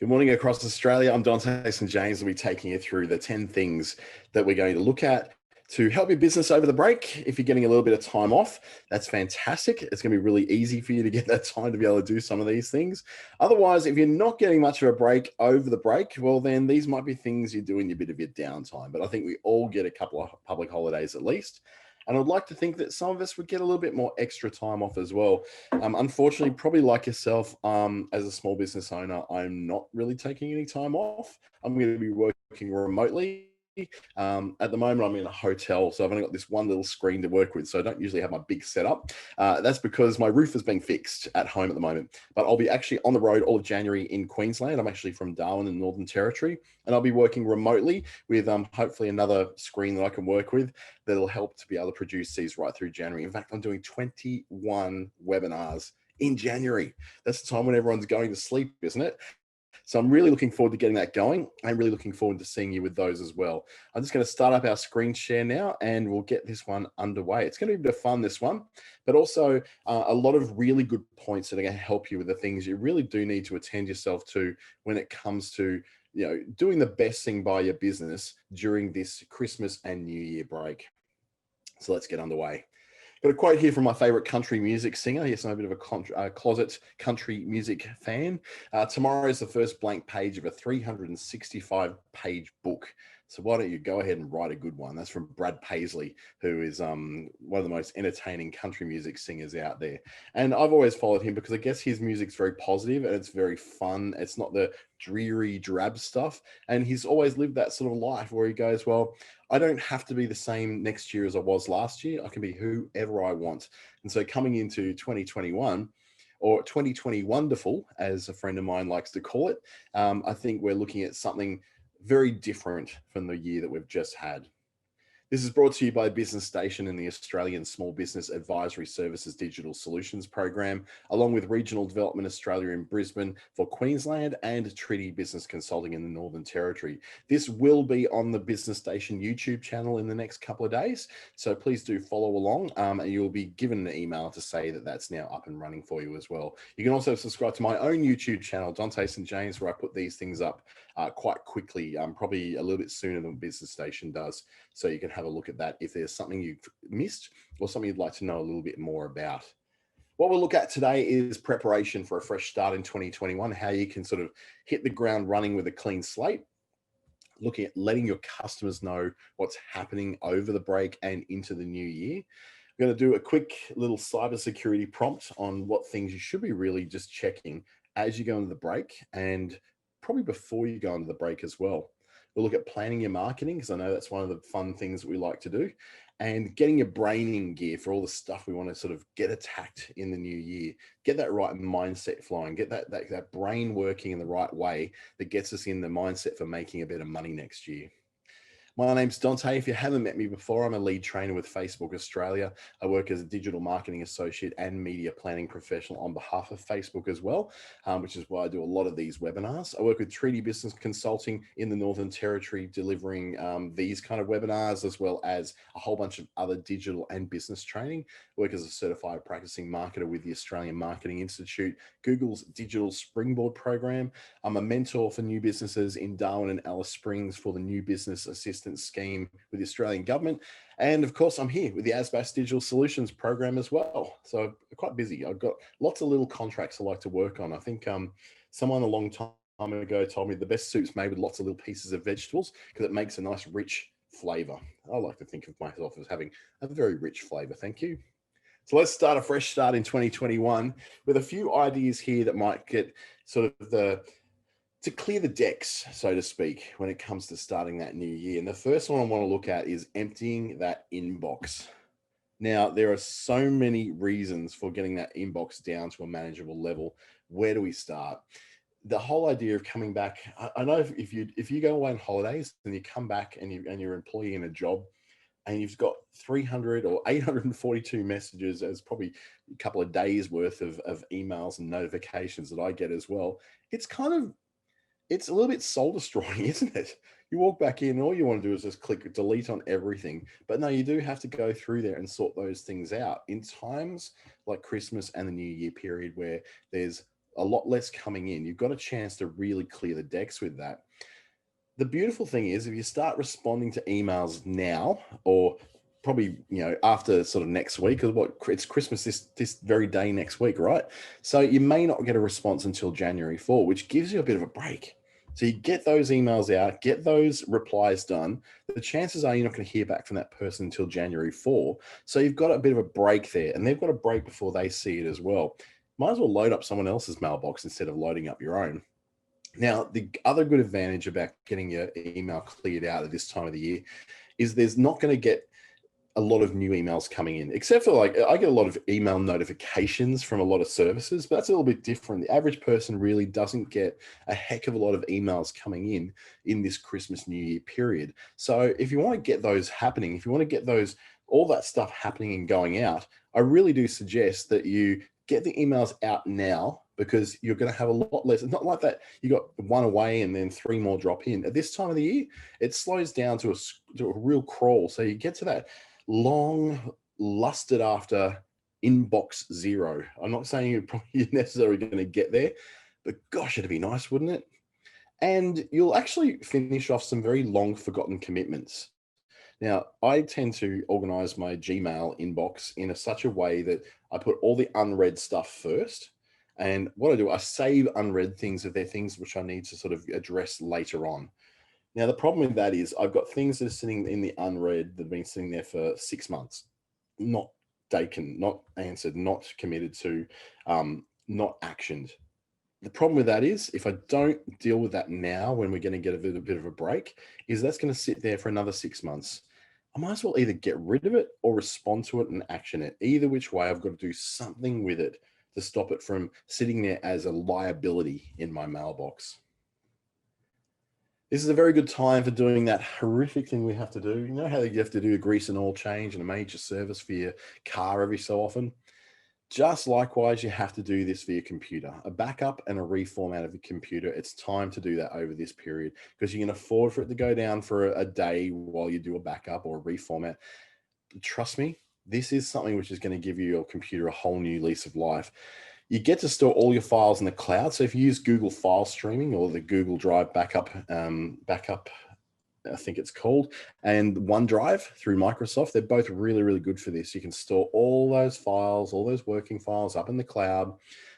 Good morning across Australia. I'm Dante St James. I'll be taking you through the 10 things that we're going to look at to help your business over the break. If you're getting a little bit of time off, that's fantastic. It's going to be really easy for you to get that time to be able to do some of these things. Otherwise, if you're not getting much of a break over the break, well, then these might be things you do in a bit of your downtime. But I think we all get a couple of public holidays at least. And I'd like to think that some of us would get a little bit more extra time off as well. Unfortunately, probably like yourself, as a small business owner, I'm not really taking any time off. I'm going to be working remotely. At the moment, I'm in a hotel, so I've only got this one little screen to work with, so I don't usually have my big setup. That's because my roof is being fixed at home at the moment, but I'll be actually on the road all of January in Queensland. I'm actually from Darwin in the Northern Territory, and I'll be working remotely with hopefully another screen that I can work with that'll help to be able to produce these right through January. In fact, I'm doing 21 webinars in January. That's the time when everyone's going to sleep, isn't it? So I'm really looking forward to getting that going. I'm really looking forward to seeing you with those as well. I'm just going to start up our screen share now and we'll get this one underway. It's going to be a bit of fun, this one, but also a lot of really good points that are going to help you with the things you really do need to attend yourself to when it comes to doing the best thing by your business during this Christmas and New Year break. So let's get underway. Got a quote here from my favorite country music singer. Yes, I'm a bit of a closet country music fan. Tomorrow is the first blank page of a 365-page book. So why don't you go ahead and write a good one? That's from Brad Paisley, who is one of the most entertaining country music singers out there. And I've always followed him because I guess his music's very positive and it's very fun. It's not the dreary, drab stuff. And he's always lived that sort of life where he goes, well, I don't have to be the same next year as I was last year. I can be whoever I want. And so coming into 2021, or 2020 wonderful, as a friend of mine likes to call it, I think we're looking at something very different from the year that we've just had. This is brought to you by Business Station and the Australian Small Business Advisory Services Digital Solutions Program, along with Regional Development Australia in Brisbane for Queensland and Treaty Business Consulting in the Northern Territory. This will be on the Business Station YouTube channel in the next couple of days, so please do follow along and you'll be given an email to say that that's now up and running for you as well. You can also subscribe to my own YouTube channel, Dante St James, where I put these things up quite quickly, probably a little bit sooner than Business Station does. So you can have a look at that if there's something you've missed or something you'd like to know a little bit more about. What we'll look at today is preparation for a fresh start in 2021, how you can sort of hit the ground running with a clean slate, looking at letting your customers know what's happening over the break and into the new year. We're going to do a quick little cybersecurity prompt on what things you should be really just checking as you go into the break and probably before you go into the break as well. We'll look at planning your marketing, because I know that's one of the fun things that we like to do, and getting your brain in gear for all the stuff we want to sort of get attacked in the new year. Get that right mindset flowing, get that brain working in the right way that gets us in the mindset for making a bit of money next year. My name's Dante. If you haven't met me before, I'm a lead trainer with Facebook Australia. I work as a digital marketing associate and media planning professional on behalf of Facebook as well, which is why I do a lot of these webinars. I work with Treaty Business Consulting in the Northern Territory, delivering these kind of webinars, as well as a whole bunch of other digital and business training. I work as a certified practicing marketer with the Australian Marketing Institute, Google's Digital Springboard program. I'm a mentor for new businesses in Darwin and Alice Springs for the New Business Assistance Scheme with the Australian government. And of course, I'm here with the ASBAS Digital Solutions program as well. So I'm quite busy. I've got lots of little contracts I like to work on. I think someone a long time ago told me the best soup's made with lots of little pieces of vegetables because it makes a nice rich flavor. I like to think of myself as having a very rich flavor. Thank you. So let's start a fresh start in 2021 with a few ideas here that might get sort of to clear the decks, so to speak, when it comes to starting that new year. And the first one I want to look at is emptying that inbox. Now, there are so many reasons for getting that inbox down to a manageable level. Where do we start? The whole idea of coming back, I know if you go away on holidays and you come back and you're an employee in a job and you've got 300 or 842 messages, as probably a couple of days worth of emails and notifications that I get as well, it's a little bit soul destroying, isn't it? You walk back in, and all you want to do is just click delete on everything. But no, you do have to go through there and sort those things out in times like Christmas and the New Year period, where there's a lot less coming in. You've got a chance to really clear the decks with that. The beautiful thing is, if you start responding to emails now, or probably after sort of next week, because it's Christmas this very day next week, right? So you may not get a response until January 4, which gives you a bit of a break. So you get those emails out, get those replies done. The chances are you're not going to hear back from that person until January 4. So you've got a bit of a break there, and they've got a break before they see it as well. Might as well load up someone else's mailbox instead of loading up your own. Now, the other good advantage about getting your email cleared out at this time of the year is there's not going to get a lot of new emails coming in, except for like I get a lot of email notifications from a lot of services, but that's a little bit different. The average person really doesn't get a heck of a lot of emails coming in this Christmas New Year period. So if you want to get those happening, if you want to get all that stuff happening and going out, I really do suggest that you get the emails out now, because you're going to have a lot less. It's not like that you got one away and then 3 more drop in. At this time of the year, it slows down to a real crawl. So you get to that long, lusted after inbox zero. I'm not saying you're necessarily going to get there, but gosh, it'd be nice, wouldn't it? And you'll actually finish off some very long forgotten commitments. Now, I tend to organize my Gmail inbox in such a way that I put all the unread stuff first. And what I do, I save unread things if they're things which I need to sort of address later on. Now, the problem with that is I've got things that are sitting in the unread that have been sitting there for 6 months, not taken, not answered, not committed to, not actioned. The problem with that is if I don't deal with that now, when we're going to get a bit of a break, is that's going to sit there for another 6 months. I might as well either get rid of it or respond to it and action it. Either which way, I've got to do something with it to stop it from sitting there as a liability in my mailbox. This is a very good time for doing that horrific thing we have to do. You know how you have to do a grease and oil change and a major service for your car every so often? Just likewise, you have to do this for your computer. A backup and a reformat of your computer. It's time to do that over this period, because you can afford for it to go down for a day while you do a backup or a reformat. Trust me, this is something which is going to give your computer a whole new lease of life. You get to store all your files in the cloud. So if you use Google File Streaming or the Google Drive backup, I think it's called, and OneDrive through Microsoft, they're both really, really good for this. You can store all those files, all those working files up in the cloud.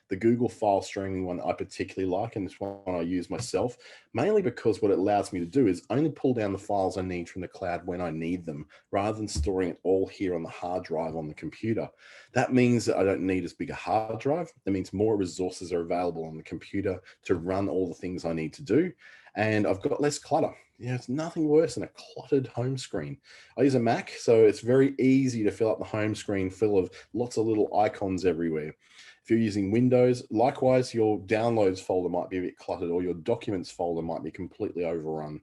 The Google File Streaming one I particularly like, and this one I use myself, mainly because what it allows me to do is only pull down the files I need from the cloud when I need them, rather than storing it all here on the hard drive on the computer. That means that I don't need as big a hard drive. That means more resources are available on the computer to run all the things I need to do. And I've got less clutter. It's nothing worse than a cluttered home screen. I use a Mac, so it's very easy to fill up the home screen full of lots of little icons everywhere. If you're using Windows, likewise, your downloads folder might be a bit cluttered, or your documents folder might be completely overrun.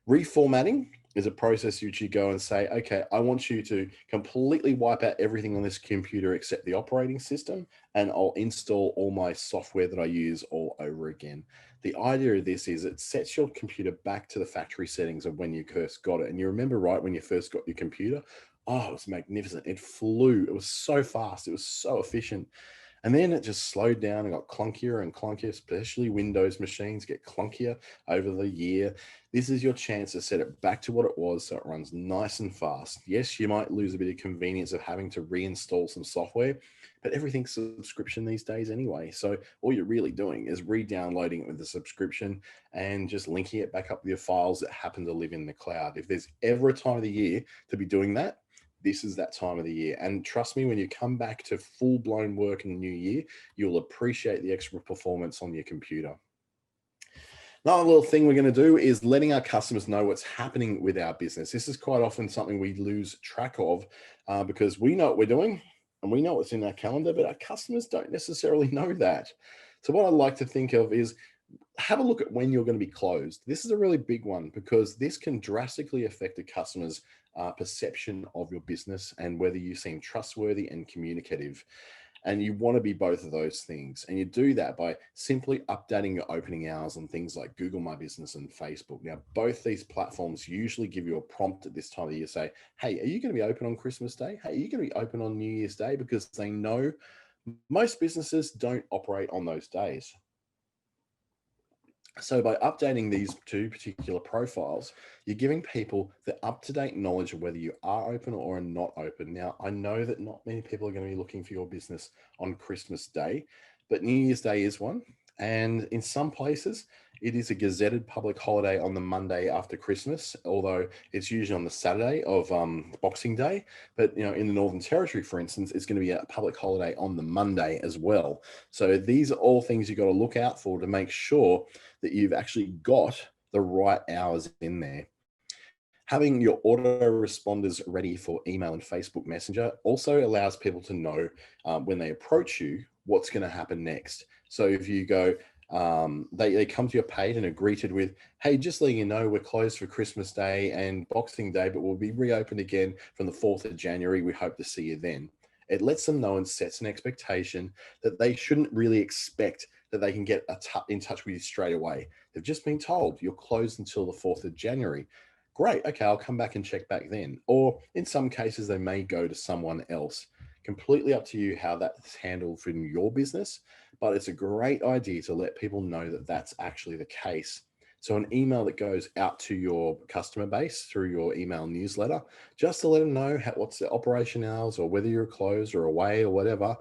Reformatting is a process which you go and say, okay, I want you to completely wipe out everything on this computer except the operating system, and I'll install all my software that I use all over again. The idea of this is it sets your computer back to the factory settings of when you first got it. And you remember, right, when you first got your computer, oh, it was magnificent. It flew. It was so fast. It was so efficient. And then it just slowed down and got clunkier and clunkier, especially Windows machines get clunkier over the year. This is your chance to set it back to what it was so it runs nice and fast. Yes, you might lose a bit of convenience of having to reinstall some software, but everything's subscription these days anyway. So all you're really doing is re-downloading it with the subscription and just linking it back up with your files that happen to live in the cloud. If there's ever a time of the year to be doing that, this is that time of the year. And trust me, when you come back to full-blown work in the new year, you'll appreciate the extra performance on your computer. Another little thing we're going to do is letting our customers know what's happening with our business. This is quite often something we lose track of because we know what we're doing and we know what's in our calendar, but our customers don't necessarily know that. So what I like to think of is have a look at when you're going to be closed. This is a really big one because this can drastically affect a customer's perception of your business and whether you seem trustworthy and communicative. And you want to be both of those things. And you do that by simply updating your opening hours on things like Google My Business and Facebook. Now, both these platforms usually give you a prompt at this time of the year, say, hey, are you going to be open on Christmas Day? Hey, are you going to be open on New Year's Day? Because they know Most businesses don't operate on those days. So by updating these two particular profiles, you're giving people the up-to-date knowledge of whether you are open or are not open. Now, I know that not many people are going to be looking for your business on Christmas Day, but New Year's Day is one. And in some places, it is a gazetted public holiday on the Monday after Christmas, although it's usually on the Saturday of Boxing Day. But in the Northern Territory, for instance, it's going to be a public holiday on the Monday as well. So these are all things you've got to look out for to make sure that you've actually got the right hours in there. Having your autoresponders ready for email and Facebook Messenger also allows people to know when they approach you what's going to happen next. So if you go, they come to your page and are greeted with, hey, just letting you know we're closed for Christmas Day and Boxing Day, but we'll be reopened again from the 4th of January. We hope to see you then. It lets them know and sets an expectation that they shouldn't really expect that they can get in touch with you straight away. They've just been told you're closed until the 4th of January. Great, okay, I'll come back and check back then. Or in some cases, they may go to someone else. Completely up to you how that's handled from your business, but it's a great idea to let people know that that's actually the case. So an email that goes out to your customer base through your email newsletter, just to let them know what's the operation hours or whether you're closed or away or whatever.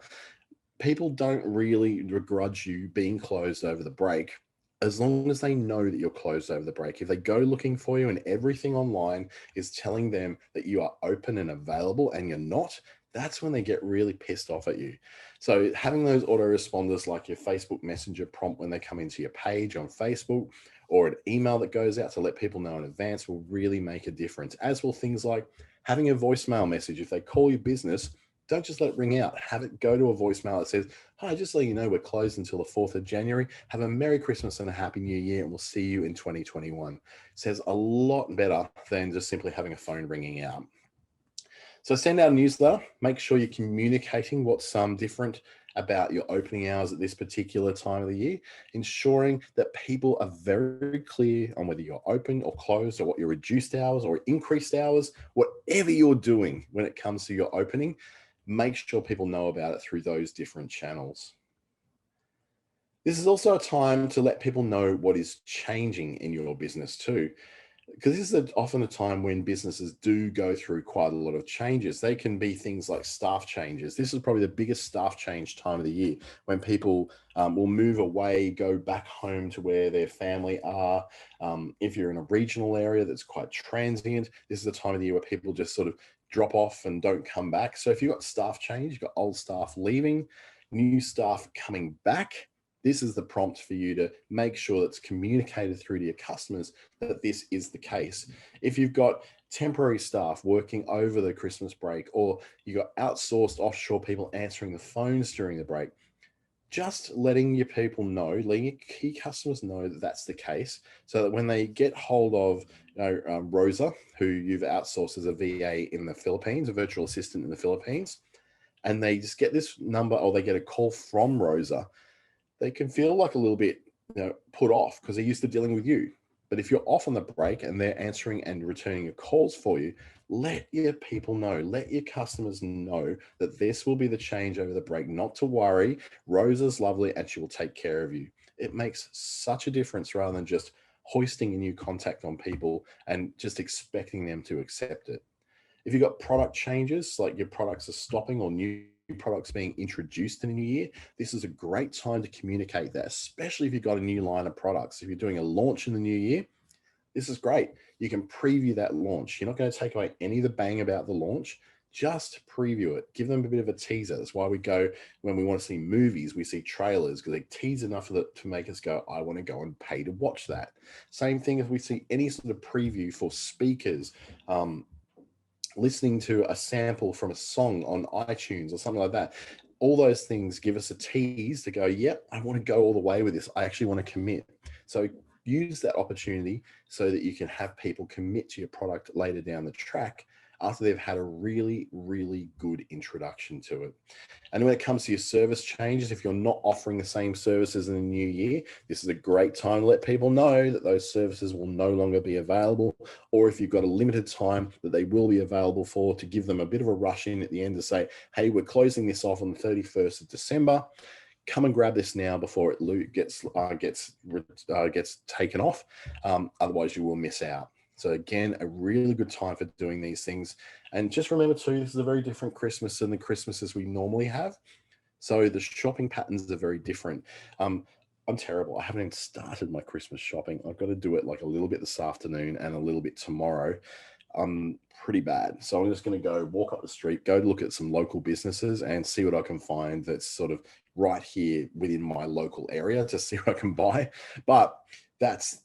People don't really begrudge you being closed over the break as long as they know that you're closed over the break. If they go looking for you and everything online is telling them that you are open and available and you're not, that's when they get really pissed off at you. So having those autoresponders like your Facebook Messenger prompt when they come into your page on Facebook, or an email that goes out to let people know in advance, will really make a difference, as will things like having a voicemail message. If they call your business, don't just let it ring out. Have it go to a voicemail that says, hi, just letting you know we're closed until the 4th of January. Have a Merry Christmas and a Happy New Year, and we'll see you in 2021. It says a lot better than just simply having a phone ringing out. So send out a newsletter. Make sure you're communicating what's different about your opening hours at this particular time of the year, ensuring that people are very clear on whether you're open or closed, or what your reduced hours or increased hours, whatever you're doing when it comes to your opening. Make sure people know about it through those different channels. This is also a time to let people know what is changing in your business too, because this is often a time when businesses do go through quite a lot of changes. They can be things like staff changes. This is probably the biggest staff change time of the year, when people will move away, go back home to where their family are. If you're in a regional area that's quite transient, this is the time of the year where people just sort of drop off and don't come back. So if you've got staff change, you've got old staff leaving, new staff coming back, this is the prompt for you to make sure that's communicated through to your customers that this is the case. If you've got temporary staff working over the Christmas break, or you've got outsourced offshore people answering the phones during the break, just letting your people know, letting your key customers know that that's the case, so that when they get hold of Rosa, who you've outsourced as a VA in the Philippines, a virtual assistant in the Philippines, and they just get this number, or they get a call from Rosa, they can feel like a little bit put off because they're used to dealing with you. But if you're off on the break and they're answering and returning your calls for you, let your people know, let your customers know that this will be the change over the break. Not to worry, Rosa's lovely and she will take care of you. It makes such a difference, rather than just hoisting a new contact on people and just expecting them to accept it. If you've got product changes, like your products are stopping or new products being introduced in a new year, this is a great time to communicate that, especially if you've got a new line of products. If you're doing a launch in the new year, this is great. You can preview that launch. You're not going to take away any of the bang about the launch. Just preview it. Give them a bit of a teaser. That's why we go, when we want to see movies, we see trailers, because they tease enough of it to make us go, I want to go and pay to watch that. Same thing if we see any sort of preview for speakers, listening to a sample from a song on iTunes or something like that. All those things give us a tease to go, yep, I want to go all the way with this. I actually want to commit. So use that opportunity so that you can have people commit to your product later down the track, after they've had a really, really good introduction to it. And when it comes to your service changes, if you're not offering the same services in the new year, this is a great time to let people know that those services will no longer be available. Or if you've got a limited time that they will be available for, to give them a bit of a rush in at the end to say, hey, we're closing this off on the 31st of December. Come and grab this now before it gets taken off. Otherwise, you will miss out. So again, a really good time for doing these things. And just remember too, this is a very different Christmas than the Christmases we normally have. So the shopping patterns are very different. I'm terrible. I haven't even started my Christmas shopping. I've got to do it like a little bit this afternoon and a little bit tomorrow. I'm pretty bad. So I'm just going to go walk up the street, go look at some local businesses and see what I can find that's sort of right here within my local area to see what I can buy. But that's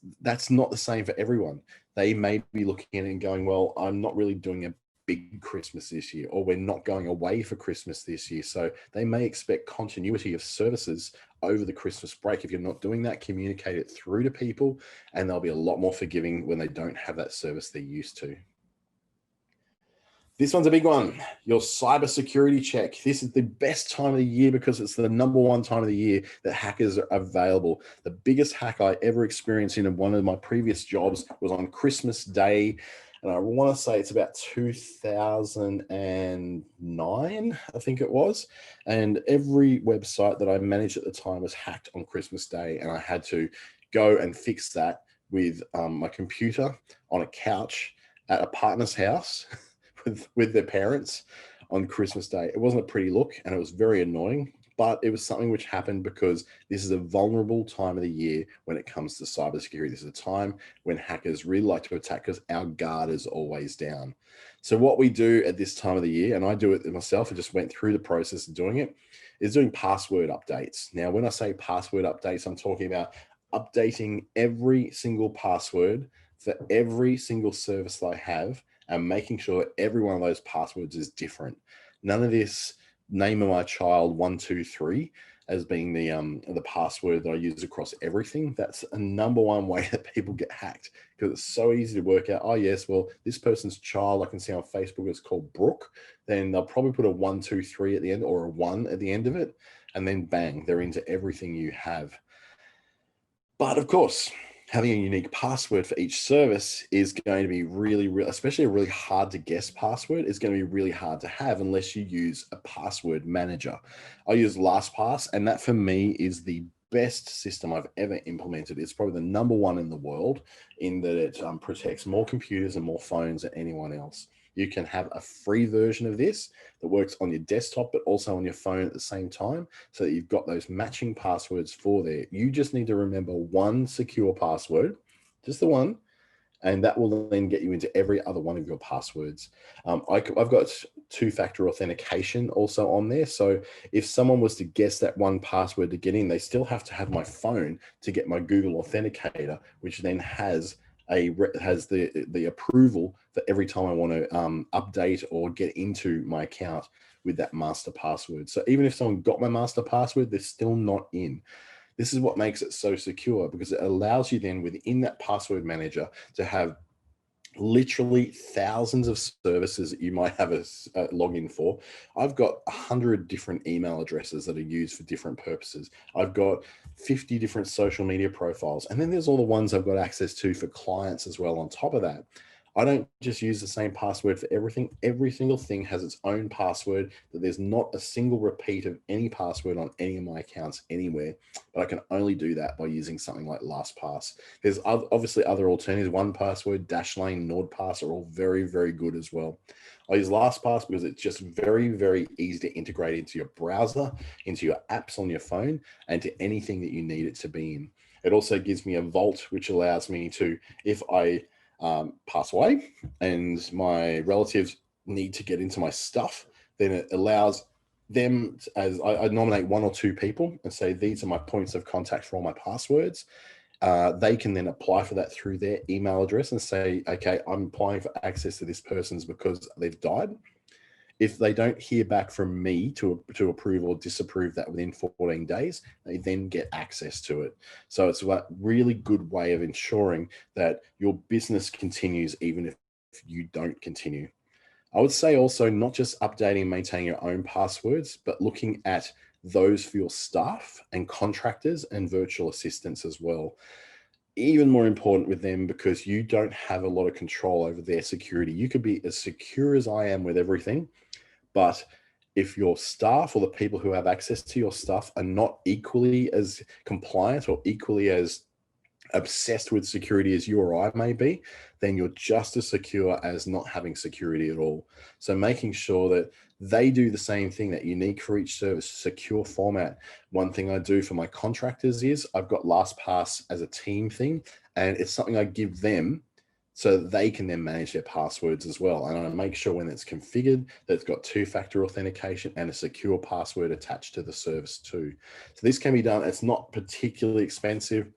not the same for everyone. They may be looking at it and going, well, I'm not really doing a big Christmas this year, or we're not going away for Christmas this year. So they may expect continuity of services over the Christmas break. If you're not doing that, communicate it through to people, and they'll be a lot more forgiving when they don't have that service they're used to. This one's a big one, your cybersecurity check. This is the best time of the year because it's the number one time of the year that hackers are available. The biggest hack I ever experienced in one of my previous jobs was on Christmas Day. And I want to say it's about 2009, I think it was. And every website that I managed at the time was hacked on Christmas Day. And I had to go and fix that with my computer on a couch at a partner's house with their parents on Christmas Day. It wasn't a pretty look and it was very annoying, but it was something which happened because this is a vulnerable time of the year when it comes to cybersecurity. This is a time when hackers really like to attack because our guard is always down. So what we do at this time of the year, and I do it myself, I just went through the process of doing it, is doing password updates. Now, when I say password updates, I'm talking about updating every single password for every single service that I have, and making sure that every one of those passwords is different. None of this name of my child 123 as being the password that I use across everything. That's a number one way that people get hacked, because it's so easy to work out. Oh yes, well, this person's child I can see on Facebook is called Brooke. Then they'll probably put a 123 at the end or a 1 at the end of it, and then bang, they're into everything you have. But of course, having a unique password for each service is going to be especially a really hard to guess password is going to be really hard to have unless you use a password manager. I use LastPass, and that for me is the best system I've ever implemented. It's probably the number one in the world in that it protects more computers and more phones than anyone else. You can have a free version of this that works on your desktop, but also on your phone at the same time, so that you've got those matching passwords for there. You just need to remember one secure password, just the one, and that will then get you into every other one of your passwords. I've got two-factor authentication also on there. So if someone was to guess that one password to get in, they still have to have my phone to get my Google Authenticator, which then has the approval for every time I want to update or get into my account with that master password. So even if someone got my master password, they're still not in. This is what makes it so secure, because it allows you then within that password manager to have literally thousands of services that you might have a login for. I've got 100 different email addresses that are used for different purposes. I've got 50 different social media profiles. And then there's all the ones I've got access to for clients as well on top of that. I don't just use the same password for everything. Every single thing has its own password, that there's not a single repeat of any password on any of my accounts anywhere. But I can only do that by using something like LastPass. There's obviously other alternatives. 1Password, Dashlane, NordPass are all very, very good as well. I use LastPass because it's just very, very easy to integrate into your browser, into your apps on your phone, and to anything that you need it to be in. It also gives me a vault, which allows me to, if I pass away and my relatives need to get into my stuff, then it allows them, as I nominate one or two people and say, these are my points of contact for all my passwords. They can then apply for that through their email address and say, okay, I'm applying for access to this person's because they've died. If they don't hear back from me to approve or disapprove that within 14 days, they then get access to it. So it's a really good way of ensuring that your business continues even if you don't continue. I would say also not just updating and maintaining your own passwords, but looking at those for your staff and contractors and virtual assistants as well. Even more important with them because you don't have a lot of control over their security. You could be as secure as I am with everything, but if your staff or the people who have access to your stuff are not equally as compliant or equally as obsessed with security as you or I may be, then you're just as secure as not having security at all. So making sure that they do the same thing, that unique for each service, secure format. One thing I do for my contractors is I've got LastPass as a team thing, and it's something I give them so that they can then manage their passwords as well. And I make sure when it's configured that it's got two-factor authentication and a secure password attached to the service too. So this can be done. It's not particularly expensive.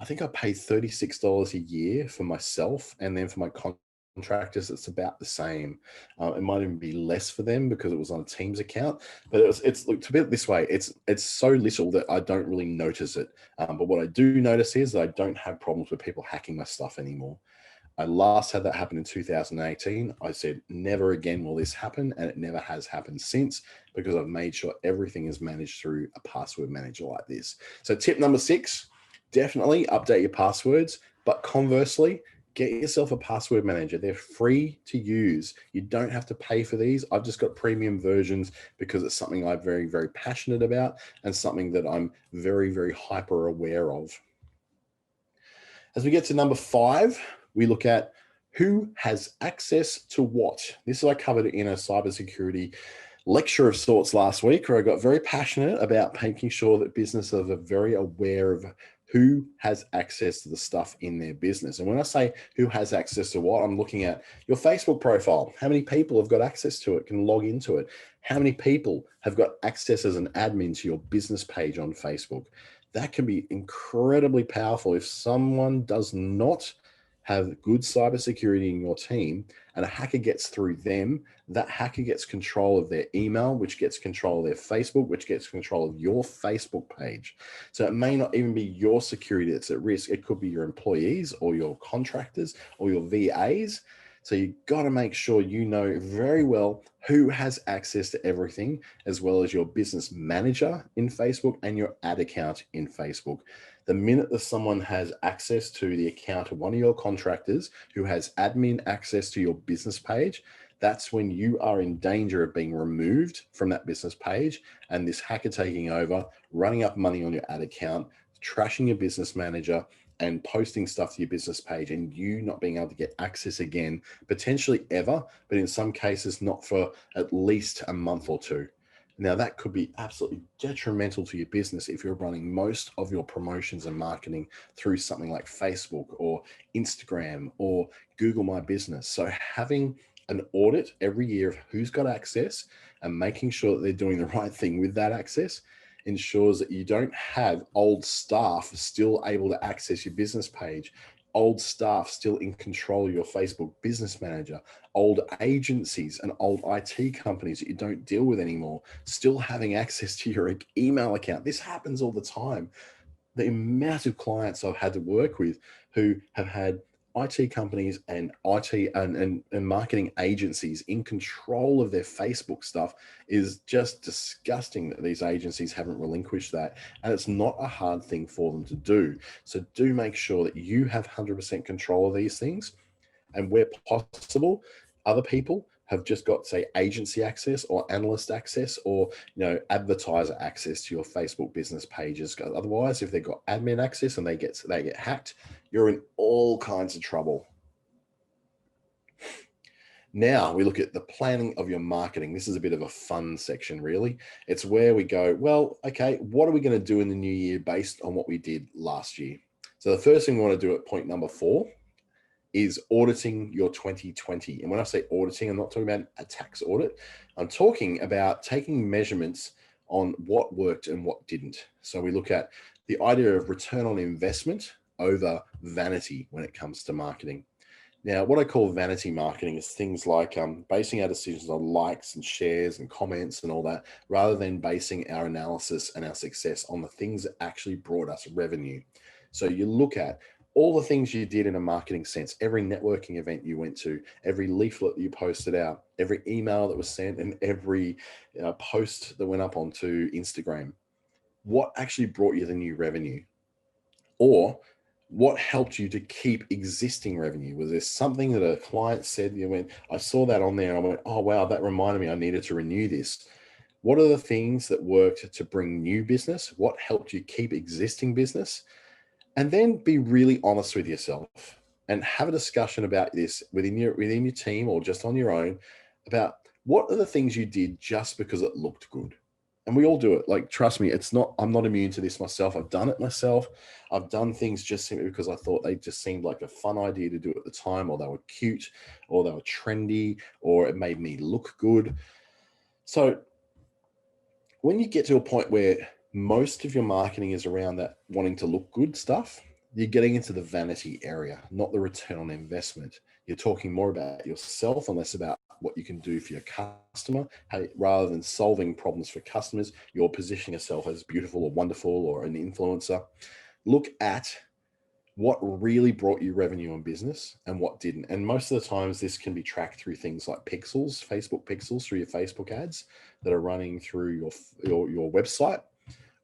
I think I pay $36 a year for myself, and then for my contractors, it's about the same. It might even be less for them because it was on a Teams account. But look, to put it this way, it's so little that I don't really notice it. But what I do notice is that I don't have problems with people hacking my stuff anymore. I last had that happen in 2018. I said, never again will this happen. And it never has happened since, because I've made sure everything is managed through a password manager like this. So tip number 6, definitely update your passwords, but conversely, get yourself a password manager. They're free to use. You don't have to pay for these. I've just got premium versions because it's something I'm very, very passionate about and something that I'm very, very hyper aware of. As we get to number 5, we look at who has access to what. This I covered in a cybersecurity lecture of sorts last week, where I got very passionate about making sure that businesses are very aware of who has access to the stuff in their business. And when I say who has access to what, I'm looking at your Facebook profile. How many people have got access to it, can log into it? How many people have got access as an admin to your business page on Facebook? That can be incredibly powerful. If someone does not have good cybersecurity in your team and a hacker gets through them, that hacker gets control of their email, which gets control of their Facebook, which gets control of your Facebook page. So it may not even be your security that's at risk. It could be your employees or your contractors or your VAs. So you've got to make sure you know very well who has access to everything, as well as your business manager in Facebook and your ad account in Facebook. The minute that someone has access to the account of one of your contractors who has admin access to your business page, that's when you are in danger of being removed from that business page and this hacker taking over, running up money on your ad account, trashing your business manager, and posting stuff to your business page, and you not being able to get access again, potentially ever, but in some cases not for at least a month or 2. Now, that could be absolutely detrimental to your business if you're running most of your promotions and marketing through something like Facebook or Instagram or Google My Business. So having an audit every year of who's got access and making sure that they're doing the right thing with that access ensures that you don't have old staff still able to access your business page, old staff still in control of your Facebook business manager, old agencies and old IT companies that you don't deal with anymore, still having access to your email account. This happens all the time. The amount of clients I've had to work with who have had IT companies and IT and marketing agencies in control of their Facebook stuff is just disgusting that these agencies haven't relinquished that. And it's not a hard thing for them to do. So do make sure that you have 100% control of these things. And where possible, other people have just got, say, agency access or analyst access or advertiser access to your Facebook business pages. Otherwise, if they've got admin access and they get hacked, you're in all kinds of trouble. Now we look at the planning of your marketing. This is a bit of a fun section, really. It's where we go, well, okay, what are we going to do in the new year based on what we did last year? So the first thing we want to do at point number 4 is auditing your 2020. And when I say auditing, I'm not talking about a tax audit. I'm talking about taking measurements on what worked and what didn't. So we look at the idea of return on investment over vanity when it comes to marketing. Now, what I call vanity marketing is things like basing our decisions on likes and shares and comments and all that, rather than basing our analysis and our success on the things that actually brought us revenue. So you look at all the things you did in a marketing sense, every networking event you went to, every leaflet you posted out, every email that was sent, and every post that went up onto Instagram. What actually brought you the new revenue? Or what helped you to keep existing revenue? Was there something that a client said, you went, I saw that on there, and I went, oh, wow, that reminded me I needed to renew this. What are the things that worked to bring new business? What helped you keep existing business? And then be really honest with yourself and have a discussion about this within your team or just on your own about what are the things you did just because it looked good. And we all do it. Like, trust me, I'm not immune to this myself. I've done it myself. I've done things just simply because I thought they just seemed like a fun idea to do at the time, or they were cute, or they were trendy, or it made me look good. So when you get to a point where most of your marketing is around that wanting to look good stuff, you're getting into the vanity area, not the return on investment. You're talking more about yourself and less about what you can do for your customer. Hey, rather than solving problems for customers, you're positioning yourself as beautiful or wonderful or an influencer. Look at what really brought you revenue and business and what didn't. And most of the times this can be tracked through things like pixels, Facebook pixels, through your Facebook ads that are running through your website.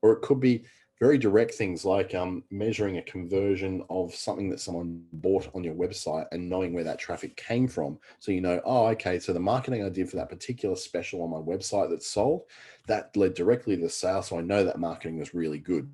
Or it could be very direct things like measuring a conversion of something that someone bought on your website and knowing where that traffic came from. So you know, oh, okay, so the marketing I did for that particular special on my website that sold, that led directly to the sale. So I know that marketing was really good.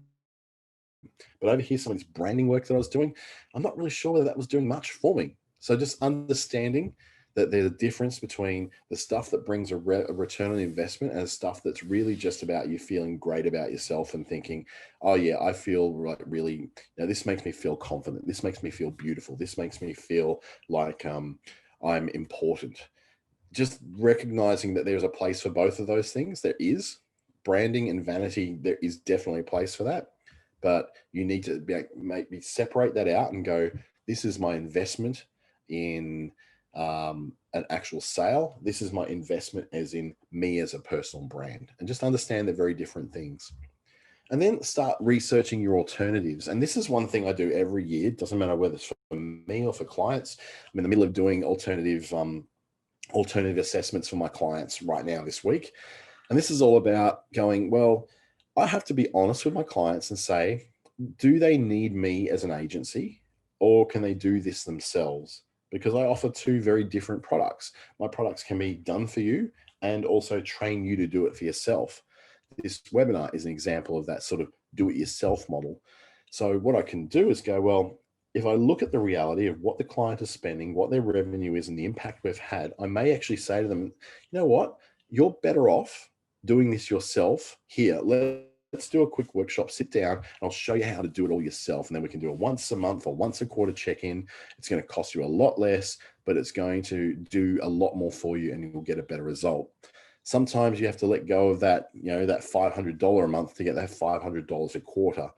But over here, some of this branding work that I was doing, I'm not really sure whether that was doing much for me. So just understanding that there's a difference between the stuff that brings a return on investment and stuff that's really just about you feeling great about yourself and thinking, oh yeah, I feel like really, this makes me feel confident. This makes me feel beautiful. This makes me feel like I'm important. Just recognizing that there's a place for both of those things. There is branding and vanity. There is definitely a place for that, but you need to maybe separate that out and go, this is my investment in an actual sale. This is my investment as in me as a personal brand, and just understand they're very different things. And then start researching your alternatives. And this is one thing I do every year. It doesn't matter whether it's for me or for clients. I'm in the middle of doing alternative assessments for my clients right now this week. And this is all about going, well, I have to be honest with my clients and say, do they need me as an agency, or can they do this themselves? Because I offer two very different products. My products can be done for you and also train you to do it for yourself. This webinar is an example of that sort of do-it-yourself model. So what I can do is go, well, if I look at the reality of what the client is spending, what their revenue is, and the impact we've had, I may actually say to them, you know what, you're better off doing this yourself. Here, let's do a quick workshop, sit down, and I'll show you how to do it all yourself. And then we can do a once a month or once a quarter check-in. It's going to cost you a lot less, but it's going to do a lot more for you, and you'll get a better result. Sometimes you have to let go of that, that $500 a month to get that $500 a quarter.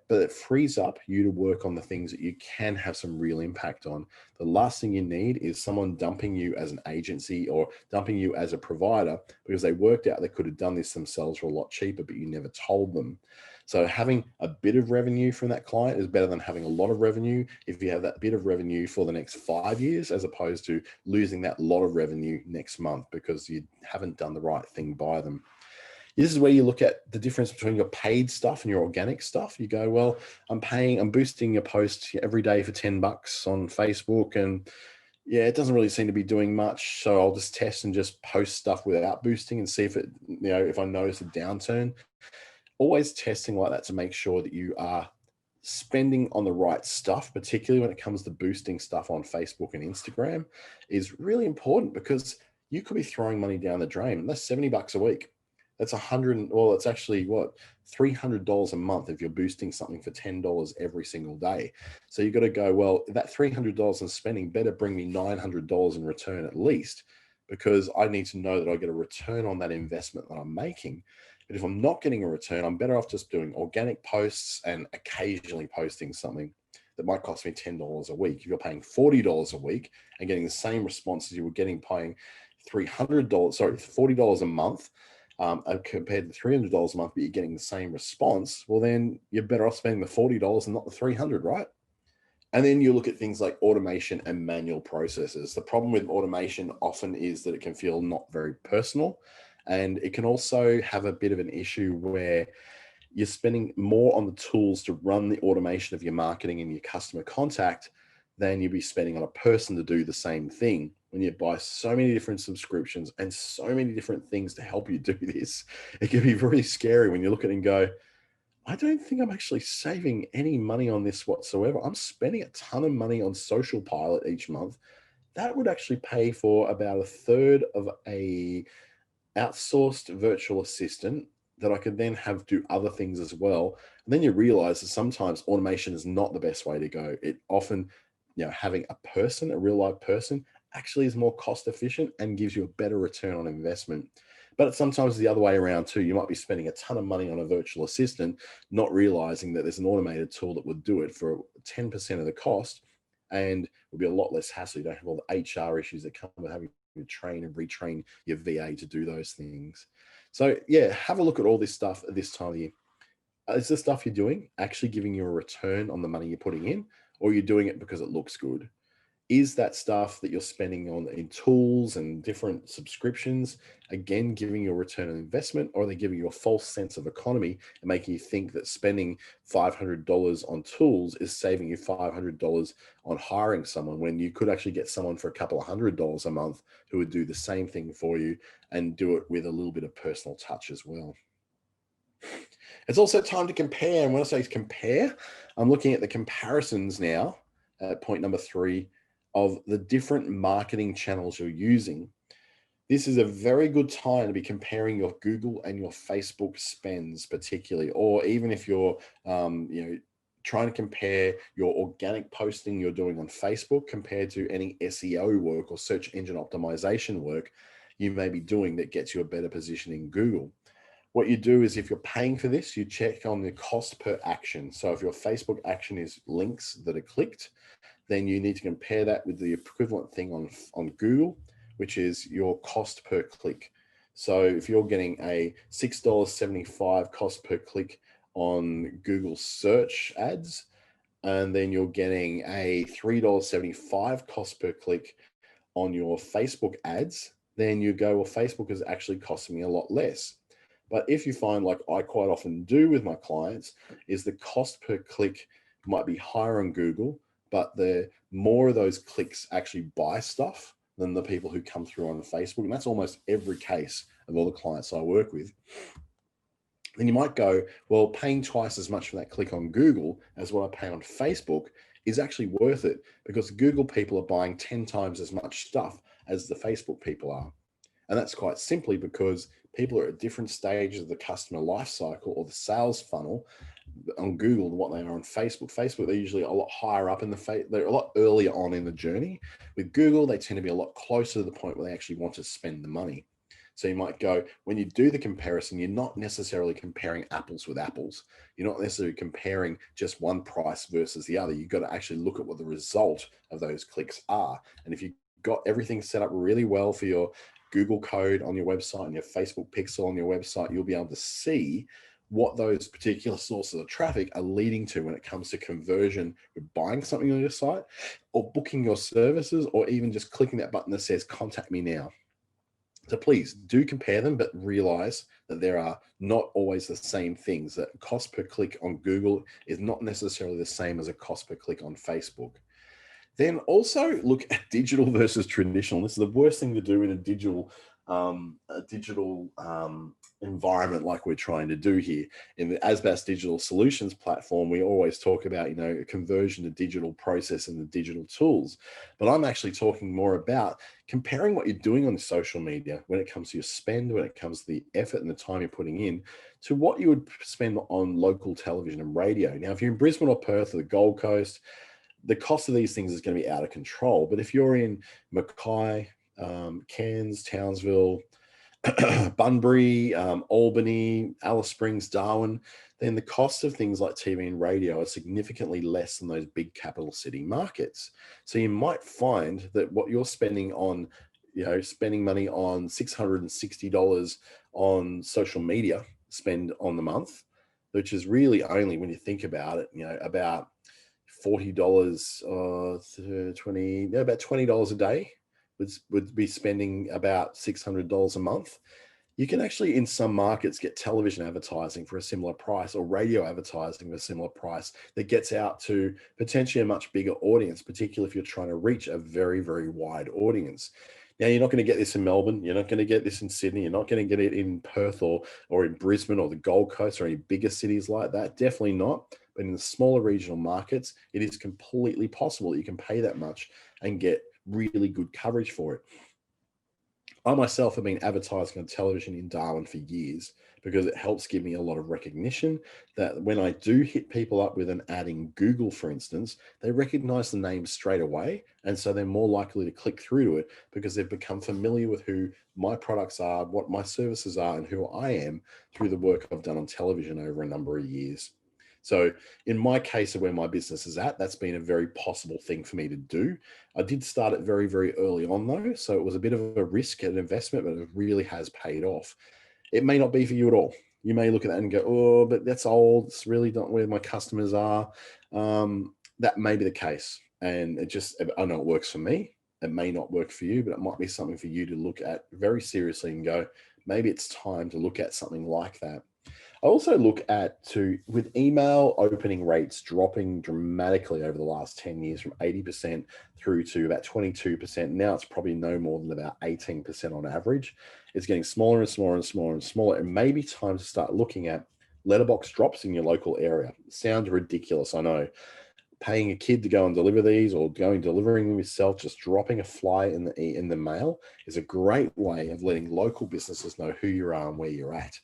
But it frees up you to work on the things that you can have some real impact on. The last thing you need is someone dumping you as an agency or dumping you as a provider because they worked out they could have done this themselves for a lot cheaper, but you never told them. So having a bit of revenue from that client is better than having a lot of revenue if you have that bit of revenue for the next 5 years, as opposed to losing that lot of revenue next month because you haven't done the right thing by them. This is where you look at the difference between your paid stuff and your organic stuff. You go, well, I'm boosting your post every day for $10 on Facebook, and yeah, it doesn't really seem to be doing much. So I'll just test and just post stuff without boosting and see if if I notice a downturn. Always testing like that to make sure that you are spending on the right stuff, particularly when it comes to boosting stuff on Facebook and Instagram, is really important, because you could be throwing money down the drain. That's $70 a week. That's it's actually $300 a month if you're boosting something for $10 every single day. So you've got to go, well, that $300 in spending better bring me $900 in return at least, because I need to know that I get a return on that investment that I'm making. But if I'm not getting a return, I'm better off just doing organic posts and occasionally posting something that might cost me $10 a week. If you're paying $40 a week and getting the same response as you were getting paying $40 a month, compared to $300 a month, but you're getting the same response, well, then you're better off spending the $40 and not the $300, right? And then you look at things like automation and manual processes. The problem with automation often is that it can feel not very personal. And it can also have a bit of an issue where you're spending more on the tools to run the automation of your marketing and your customer contact than you'd be spending on a person to do the same thing. When you buy so many different subscriptions and so many different things to help you do this, it can be really scary when you look at it and go, I don't think I'm actually saving any money on this whatsoever. I'm spending a ton of money on Social Pilot each month. That would actually pay for about a third of a outsourced virtual assistant that I could then have do other things as well. And then you realize that sometimes automation is not the best way to go. It often, having a person, a real live person, actually is more cost efficient and gives you a better return on investment. But it's sometimes the other way around too. You might be spending a ton of money on a virtual assistant, not realizing that there's an automated tool that would do it for 10% of the cost and would be a lot less hassle. You don't have all the HR issues that come with having to train and retrain your VA to do those things. So yeah, have a look at all this stuff at this time of year. Is the stuff you're doing actually giving you a return on the money you're putting in, or you're doing it because it looks good? Is that stuff that you're spending on in tools and different subscriptions, again, giving you a return on investment, or are they giving you a false sense of economy and making you think that spending $500 on tools is saving you $500 on hiring someone when you could actually get someone for a couple of $100 a month who would do the same thing for you and do it with a little bit of personal touch as well? It's also time to compare. And when I say compare, I'm looking at the comparisons now at point number 3 of the different marketing channels you're using. This is a very good time to be comparing your Google and your Facebook spends, particularly, or even if you're, trying to compare your organic posting you're doing on Facebook compared to any SEO work or search engine optimization work you may be doing that gets you a better position in Google. What you do is if you're paying for this, you check on the cost per action. So if your Facebook action is links that are clicked, then you need to compare that with the equivalent thing on Google, which is your cost per click. So if you're getting a $6.75 cost per click on Google search ads, and then you're getting a $3.75 cost per click on your Facebook ads, then you go, well, Facebook is actually costing me a lot less. But if you find, like I quite often do with my clients, is the cost per click might be higher on Google, but the more of those clicks actually buy stuff than the people who come through on Facebook. And that's almost every case of all the clients I work with. Then you might go, well, paying twice as much for that click on Google as what I pay on Facebook is actually worth it because Google people are buying 10 times as much stuff as the Facebook people are. And that's quite simply because people are at different stages of the customer life cycle or the sales funnel on Google than what they are on Facebook. Facebook, they're usually a lot higher up in they're a lot earlier on in the journey. With Google, they tend to be a lot closer to the point where they actually want to spend the money. So you might go, when you do the comparison, you're not necessarily comparing apples with apples. You're not necessarily comparing just one price versus the other. You've got to actually look at what the result of those clicks are. And if you've got everything set up really well for your Google code on your website and your Facebook pixel on your website, you'll be able to see what those particular sources of traffic are leading to when it comes to conversion with buying something on your site or booking your services or even just clicking that button that says contact me now. So please do compare them, but realize that there are not always the same things. That cost per click on Google is not necessarily the same as a cost per click on Facebook. Then also look at digital versus traditional. This is the worst thing to do in a digital environment like we're trying to do here. In the ASBAS Digital Solutions platform, we always talk about, conversion to digital process and the digital tools. But I'm actually talking more about comparing what you're doing on social media when it comes to your spend, when it comes to the effort and the time you're putting in, to what you would spend on local television and radio. Now, if you're in Brisbane or Perth or the Gold Coast, the cost of these things is going to be out of control. But if you're in Mackay, Cairns, Townsville, Bunbury, Albany, Alice Springs, Darwin, then the cost of things like TV and radio are significantly less than those big capital city markets. So you might find that what you're spending on, spending money on $660 on social media spend on the month, which is really only, when you think about it, about $40, 20, no, about $20 a day would be spending about $600 a month. You can actually, in some markets, get television advertising for a similar price or radio advertising for a similar price that gets out to potentially a much bigger audience, particularly if you're trying to reach a very, very wide audience. Now, you're not going to get this in Melbourne. You're not going to get this in Sydney. You're not going to get it in Perth or in Brisbane or the Gold Coast or any bigger cities like that. Definitely not. But in the smaller regional markets, it is completely possible that you can pay that much and get really good coverage for it. I myself have been advertising on television in Darwin for years because it helps give me a lot of recognition that when I do hit people up with an ad in Google, for instance, they recognize the name straight away. And so they're more likely to click through to it because they've become familiar with who my products are, what my services are, and who I am through the work I've done on television over a number of years. So in my case of where my business is at, that's been a very possible thing for me to do. I did start it very, very early on though. So it was a bit of a risk and investment, but it really has paid off. It may not be for you at all. You may look at that and go, oh, but that's old. It's really not where my customers are. That may be the case. And I know it works for me. It may not work for you, but it might be something for you to look at very seriously and go, maybe it's time to look at something like that. I also look at with email opening rates dropping dramatically over the last 10 years from 80% through to about 22%. Now it's probably no more than about 18% on average. It's getting smaller and smaller and smaller and smaller. It may be time to start looking at letterbox drops in your local area. Sounds ridiculous, I know. Paying a kid to go and deliver these or delivering them yourself, just dropping a flyer in the mail is a great way of letting local businesses know who you are and where you're at.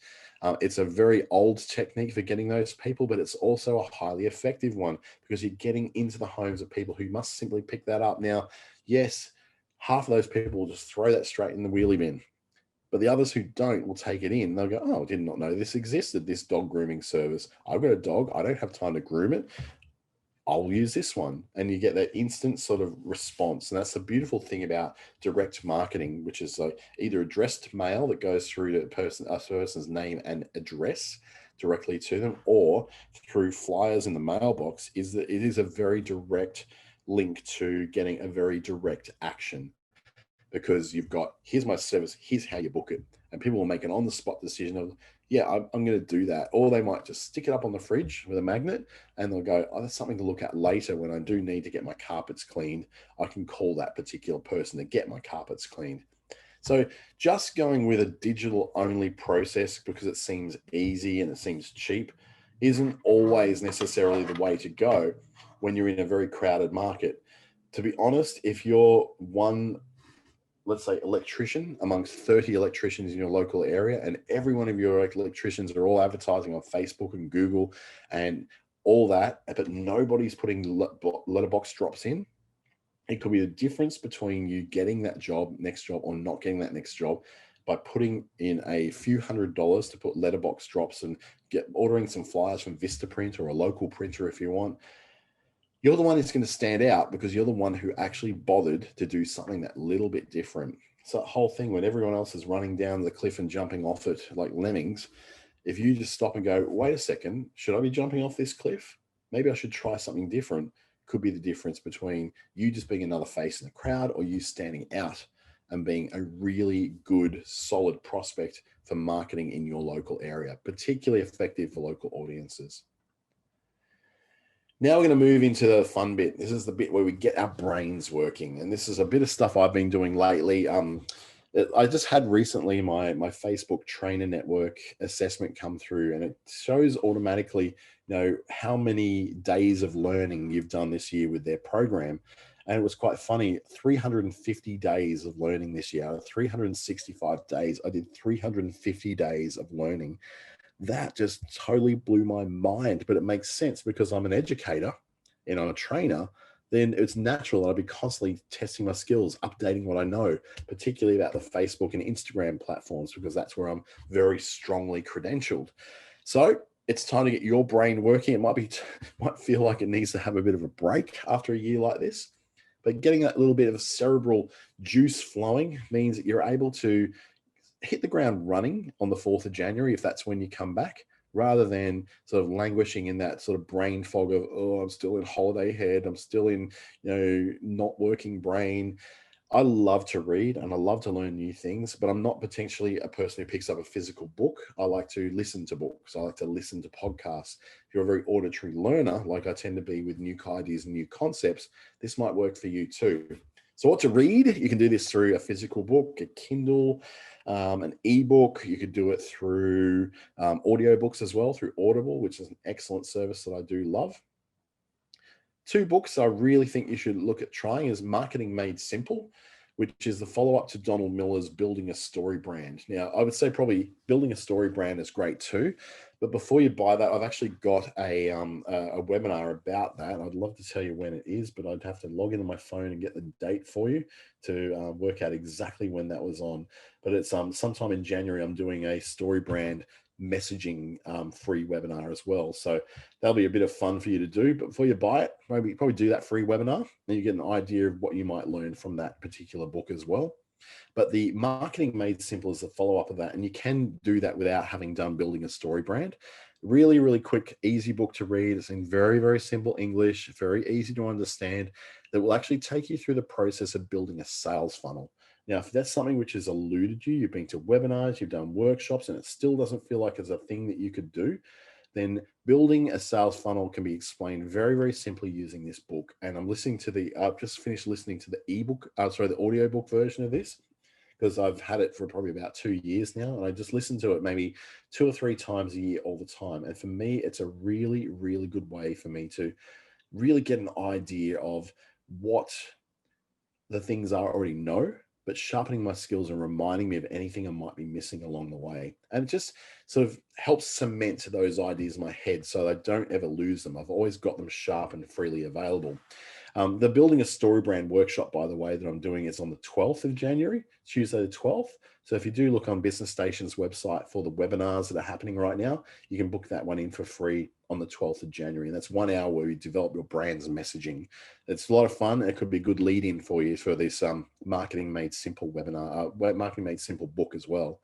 It's a very old technique for getting those people, but it's also a highly effective one because you're getting into the homes of people who must simply pick that up. Now, yes, half of those people will just throw that straight in the wheelie bin, but the others who don't will take it in. They'll go, oh, I did not know this existed, this dog grooming service. I've got a dog. I don't have time to groom it. I'll use this one. And you get that instant sort of response. And that's the beautiful thing about direct marketing, which is like either addressed mail that goes through to a person's name and address directly to them, or through flyers in the mailbox, is that it is a very direct link to getting a very direct action. Because you've got, here's my service, here's how you book it. And people will make an on-the-spot decision of, yeah, I'm going to do that. Or they might just stick it up on the fridge with a magnet and they'll go, oh, that's something to look at later when I do need to get my carpets cleaned. I can call that particular person to get my carpets cleaned. So just going with a digital-only process because it seems easy and it seems cheap isn't always necessarily the way to go when you're in a very crowded market. To be honest, if you're one, let's say, electrician amongst 30 electricians in your local area, and every one of your electricians are all advertising on Facebook and Google and all that, but nobody's putting letterbox drops in, it could be the difference between you getting that next job, or not getting that next job by putting in a few $100s to put letterbox drops and ordering some flyers from Vistaprint or a local printer if you want. You're the one who's going to stand out because you're the one who actually bothered to do something that little bit different. So that whole thing when everyone else is running down the cliff and jumping off it like lemmings, if you just stop and go, wait a second, should I be jumping off this cliff? Maybe I should try something different. Could be the difference between you just being another face in the crowd or you standing out and being a really good, solid prospect for marketing in your local area, particularly effective for local audiences. Now we're going to move into the fun bit. This is the bit where we get our brains working. And this is a bit of stuff I've been doing lately. I just had recently my Facebook trainer network assessment come through, and it shows automatically, how many days of learning you've done this year with their program. And it was quite funny, 350 days of learning this year, 365 days. I did 350 days of learning. That just totally blew my mind, but it makes sense because I'm an educator and I'm a trainer. Then it's natural that I'll be constantly testing my skills, updating what I know, particularly about the Facebook and Instagram platforms, because that's where I'm very strongly credentialed. So it's time to get your brain working. It might feel like it needs to have a bit of a break after a year like this, but getting that little bit of cerebral juice flowing means that you're able to hit the ground running on the 4th of January, if that's when you come back, rather than sort of languishing in that sort of brain fog of, oh, I'm still in holiday head, I'm still in, not working brain. I love to read and I love to learn new things, but I'm not potentially a person who picks up a physical book. I like to listen to books. I like to listen to podcasts. If you're a very auditory learner, like I tend to be with new ideas and new concepts, this might work for you too. So what to read? You can do this through a physical book, a Kindle, an ebook. You could do it through audiobooks as well, through Audible, which is an excellent service that I do love. Two books I really think you should look at trying is Marketing Made Simple, which is the follow-up to Donald Miller's Building a Story Brand. Now, I would say probably Building a Story Brand is great too, but before you buy that, I've actually got a webinar about that. I'd love to tell you when it is, but I'd have to log into my phone and get the date for you to work out exactly when that was on. But it's sometime in January, I'm doing a story brand messaging free webinar as well. So that'll be a bit of fun for you to do. But before you buy it, maybe probably do that free webinar, and you get an idea of what you might learn from that particular book as well. But the Marketing Made Simple is the follow-up of that, and you can do that without having done Building a Story Brand. Really, really quick, easy book to read. It's in very, very simple English, very easy to understand, that will actually take you through the process of building a sales funnel. Now, if that's something which has eluded you, you've been to webinars, you've done workshops, and it still doesn't feel like it's a thing that you could do, then building a sales funnel can be explained very, very simply using this book. And I'm listening to I've just finished listening to the the audiobook version of this, because I've had it for probably about 2 years now. And I just listen to it maybe 2 or 3 times a year all the time. And for me, it's a really, really good way for me to really get an idea of what the things I already know, but sharpening my skills and reminding me of anything I might be missing along the way. And it just sort of helps cement those ideas in my head so I don't ever lose them. I've always got them sharp and freely available. The Building a Story Brand workshop, by the way, that I'm doing is on the 12th of January, Tuesday the 12th. So if you do look on Business Station's website for the webinars that are happening right now, you can book that one in for free on the 12th of January. And that's 1 hour where you develop your brand's messaging. It's a lot of fun. It could be a good lead in for you for this Marketing Made Simple webinar, Marketing Made Simple book as well.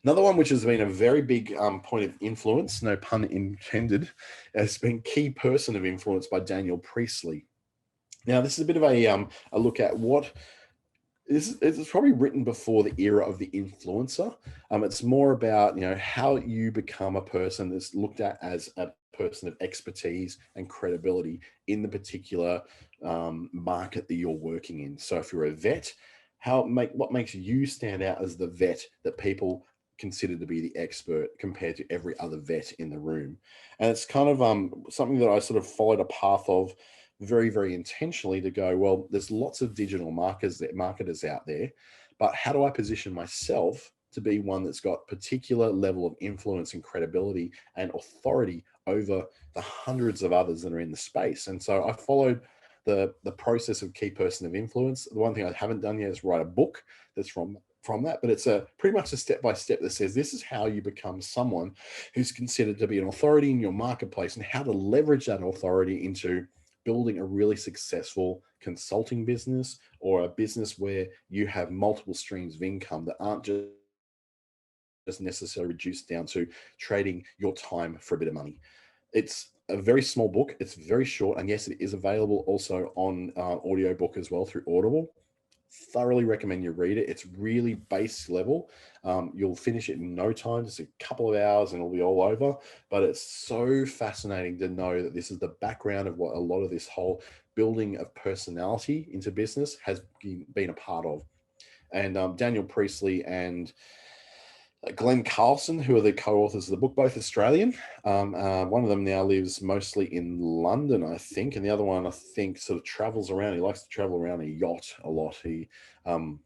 Another one which has been a very big point of influence, no pun intended, has been Key Person of Influence by Daniel Priestley. Now, this is a bit of a look at what it's probably written before the era of the influencer. It's more about, how you become a person that's looked at as a person of expertise and credibility in the particular market that you're working in. So if you're a vet, what makes you stand out as the vet that people consider to be the expert compared to every other vet in the room? And it's kind of something that I sort of followed a path of very, very intentionally, to go, well, there's lots of digital marketers out there, but how do I position myself to be one that's got particular level of influence and credibility and authority over the hundreds of others that are in the space? And so I followed the process of Key Person of Influence. The one thing I haven't done yet is write a book that's from that, but it's pretty much a step-by-step that says this is how you become someone who's considered to be an authority in your marketplace, and how to leverage that authority into building a really successful consulting business, or a business where you have multiple streams of income that aren't just necessarily reduced down to trading your time for a bit of money. It's a very small book. It's very short. And yes, it is available also on audiobook as well through Audible. Thoroughly recommend you read it. It's really base level. You'll finish it in no time, just a couple of hours and it'll be all over. But it's so fascinating to know that this is the background of what a lot of this whole building of personality into business has been a part of. And Daniel Priestley and Glenn Carlson, who are the co-authors of the book, both Australian. One of them now lives mostly in London, I think, and the other one, I think, sort of travels around. He likes to travel around a yacht a lot. He and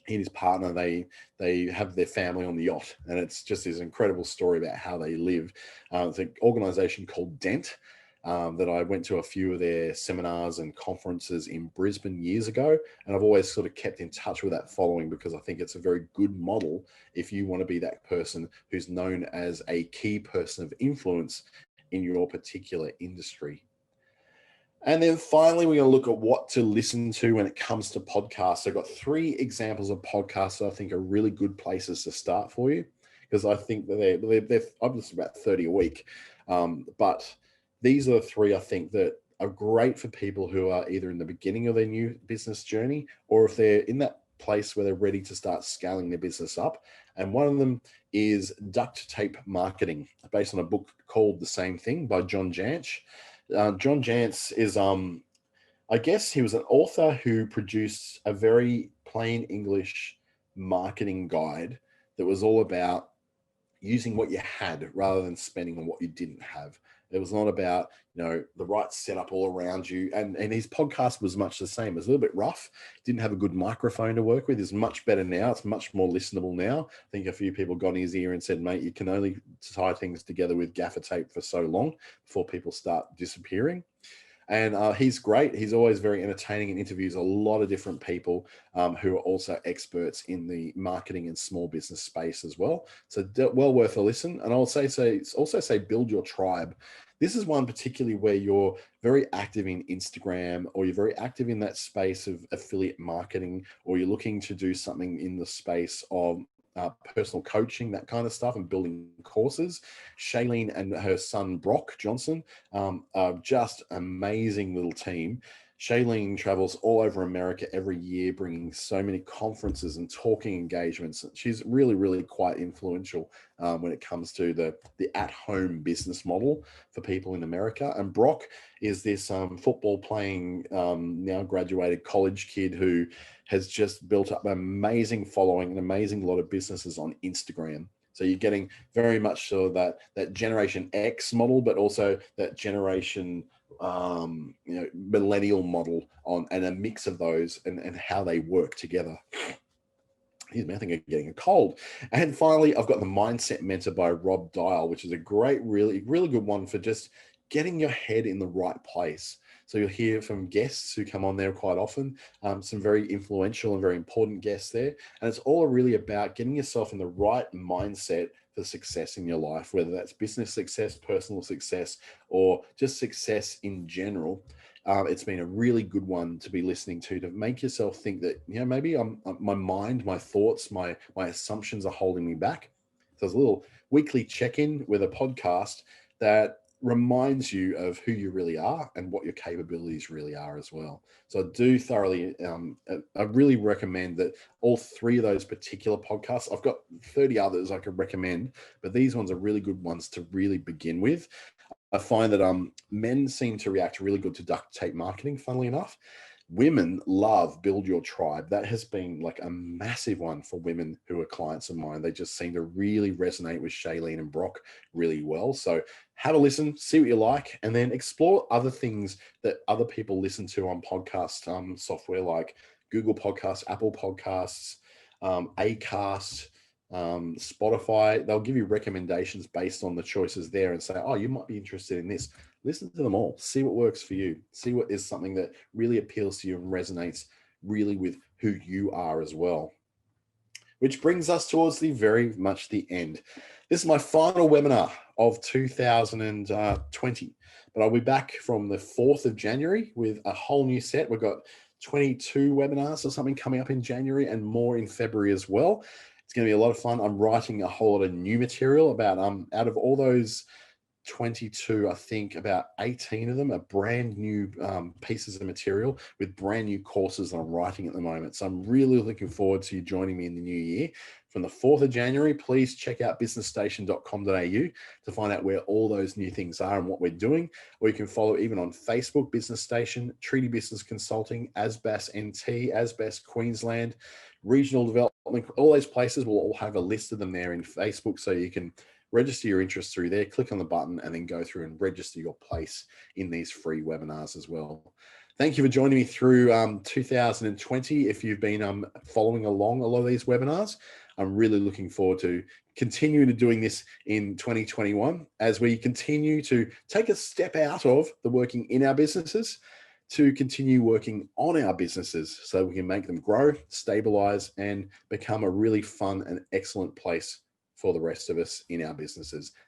his partner, they have their family on the yacht, and it's just this incredible story about how they live. It's an organization called Dent. That I went to a few of their seminars and conferences in Brisbane years ago. And I've always sort of kept in touch with that following, because I think it's a very good model if you want to be that person who's known as a key person of influence in your particular industry. And then finally, we're going to look at what to listen to when it comes to podcasts. I've got 3 examples of podcasts that I think are really good places to start for you. because I think that I've listened to about 30 a week. But these are the three I think that are great for people who are either in the beginning of their new business journey, or if they're in that place where they're ready to start scaling their business up. And one of them is Duct Tape Marketing, based on a book called The Same Thing by John Jantsch. John Jantsch is, I guess he was an author who produced a very plain English marketing guide that was all about using what you had rather than spending on what you didn't have. It was not about, the right setup all around you. And his podcast was much the same. It was a little bit rough. Didn't have a good microphone to work with. It's much better now. It's much more listenable now. I think a few people got in his ear and said, mate, you can only tie things together with gaffer tape for so long before people start disappearing. And he's great. He's always very entertaining and interviews a lot of different people who are also experts in the marketing and small business space as well. So well worth a listen. And I'll also say build your tribe. This is one particularly where you're very active in Instagram, or you're very active in that space of affiliate marketing, or you're looking to do something in the space of personal coaching, that kind of stuff, and building courses. Shailene and her son, Brock Johnson, are just amazing little team. Shailene travels all over America every year, bringing so many conferences and talking engagements. She's really, really quite influential when it comes to the at-home business model for people in America. And Brock is this football playing, now graduated college kid who has just built up an amazing following, an amazing lot of businesses on Instagram. So you're getting very much so that Generation X model, but also that generation millennial model and a mix of those and how they work together. Excuse me, I think I'm getting a cold. And finally, I've got the Mindset Mentor by Rob Dial, which is a great, really, really good one for just getting your head in the right place. So you'll hear from guests who come on there quite often, some very influential and very important guests there. And it's all really about getting yourself in the right mindset for success in your life, whether that's business success, personal success, or just success in general. It's been a really good one to be listening to make yourself think that, maybe my mind, my thoughts, my assumptions are holding me back. So it's a little weekly check-in with a podcast that reminds you of who you really are and what your capabilities really are as well. So I do thoroughly, I really recommend that all three of those particular podcasts. I've got 30 others I could recommend, but these ones are really good ones to really begin with. I find that men seem to react really good to duct tape marketing, funnily enough. Women love Build Your Tribe. That has been like a massive one for women who are clients of mine. They just seem to really resonate with Shailene and Brock really well. So have a listen, see what you like, and then explore other things that other people listen to on podcast software like Google Podcasts, Apple Podcasts, Acast, Spotify. They'll give you recommendations based on the choices there and say, oh, you might be interested in this. Listen to them all, see what works for you, see what is something that really appeals to you and resonates really with who you are as well. Which brings us towards very much the end. This is my final webinar of 2020, but I'll be back from the 4th of January with a whole new set. We've got 22 webinars or something coming up in January and more in February as well. It's going to be a lot of fun. I'm writing a whole lot of new material about, out of all those 22, I think about 18 of them are brand new pieces of material with brand new courses that I'm writing at the moment. So I'm really looking forward to you joining me in the new year. From the 4th of January, please check out businessstation.com.au to find out where all those new things are and what we're doing. Or you can follow even on Facebook, Business Station, Treaty Business Consulting, ASBAS NT, ASBAS Queensland, Regional Development. All those places will all have a list of them there in Facebook, so you can register your interest through there, click on the button, and then go through and register your place in these free webinars as well. Thank you for joining me through 2020. If you've been following along a lot of these webinars, I'm really looking forward to continuing to doing this in 2021 as we continue to take a step out of the working in our businesses to continue working on our businesses so we can make them grow, stabilize, and become a really fun and excellent place for the rest of us in our businesses.